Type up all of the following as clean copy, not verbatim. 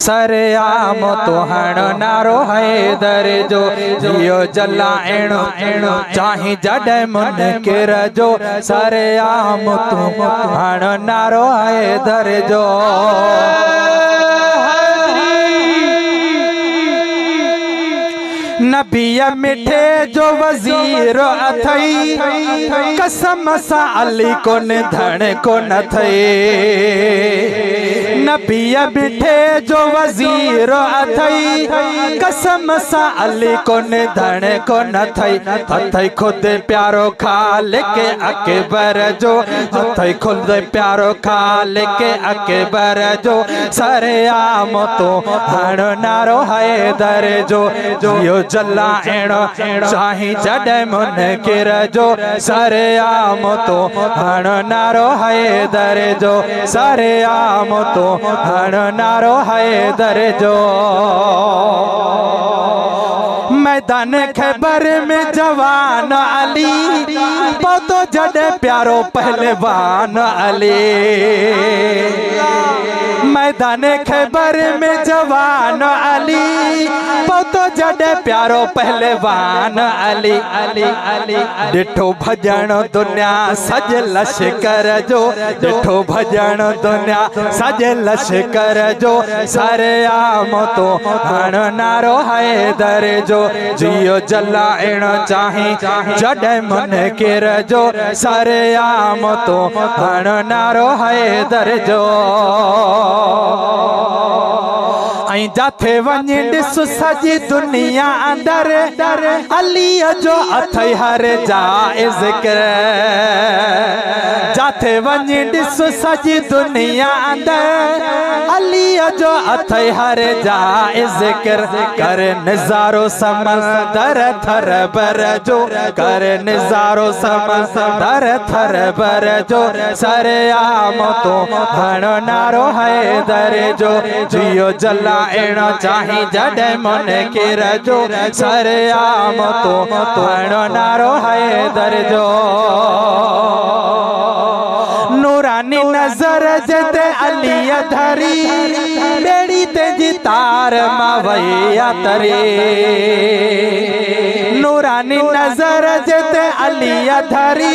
सरेआम तो हण नारो हैदर जो जियो जलाइण चाही जॾहिं मुनकिर जो सरेआम तू हण नारो हैदर जो नबीय मिठे जो वजीर अथई कसम सा अली को निधन को न थई नबीय मिठे जो वजीर अथई कसम सा अली को निधन को न थई अथई खुद प्यारो खालिक अकबर जो अथई खुद प्यारो खालिक अकबर जो सरेआम तो हण नारो हैदर जो जियो जलाइण चाही जॾहिं मुनकिर जो सरेआम तो हण नारो हैदर जो सरेआम तो हण नारो हैदर जो मैदान खैबर में जवान अली पौधो जॾहिं प्यारो पहलवान अली मैदान खैबर में जवान अली पौधो जॾहिं प्यारो पहलवान अली अली अली ॾिठो भॼण दुनिया सॼ लश्कर जो ॾिठो भॼण दुनिया सॼ लश्कर जो सरेआम तो हण नारो हैदर जो जियो जलाइण चाही जॾहिं मुनकिर जो सरेआम तो हण नारो हैदर जो ऐं जाथे वञी ॾिस सॼी दुनिया अंदर अलीअ जो अथई हर जाइ ज़िक्र जाथे वञी ॾिस सॼी दुनिया अंदर अलीअ जो अथई हर जाइ ज़िक्र कर निज़ारो समंदर थर बर जो कर निज़ारो समंदर थर बर जो सरेआम तो हण नारो हैदर जो जियो जलाइण चाही जॾहिं मुनकिर जो सरेआम तो हण नारो हैदर जो नूरानी नजर जते अली धरी बेड़ी तेजी तार मां वैया तरी नूरानी नजर जते अली धरी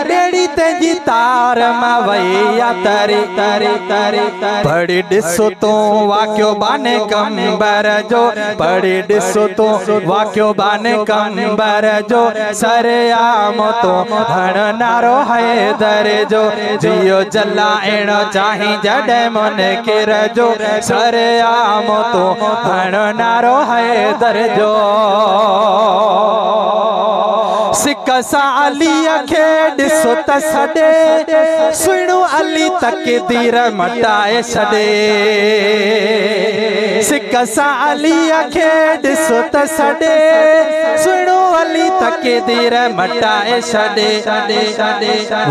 बेड़ी तेजी तार मां वैया तरी तरी तरी पढ़ी ॾिसो तू वाक्यो बाने कंबर जो पढ़ी ॾिसो तू वाक्यो बाने कंबर जो सरेआम तो हण नारो हैदर जो जियो जलाइण चाही जॾहिं मुनकिर जो सरेआम तो हण नारो हैदर जो सिक सां अलीअ खे ॾिसो त सॾे सुहिणो अली तक़दीर मटाए छॾे सिक सां अलीअ खे ॾिसो त सॾे सुहिणो अली तक़दीर मटाए छॾे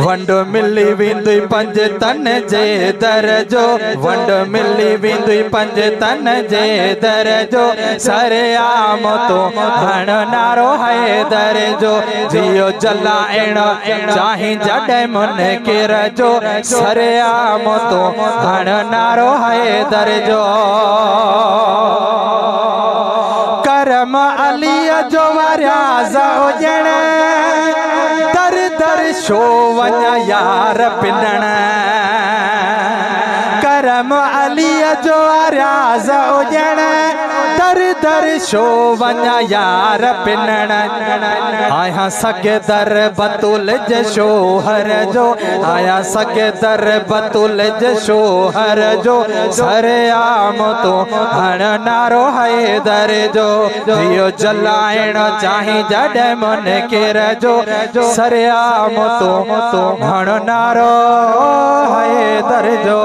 वंड मिली वेंदी पंज तन जे दर जो वंड मिली वेंदी पंज तन जे दर जो सरेआम तो हण नारो हैदर जो जियो जलाइण चाही जॾहिं मुनकिर जो सरेआम तो हण नारो हैदर जो करम अलीअ जो वरियाज़ हुजण दर दर छो वञ यार पिनण करम अलीअ जो वरियाज़ हुजण दर दर छो वञ यार पिनण आया सगे दर बतूल जे शोहर जो आया सगे दर बतूल जे शोहर जो सरेआम तो हण नारो हैदर जो जियो जलाइण चाही जॾहिं मुनकिर जो सरेआम तो हण नारो हैदर जो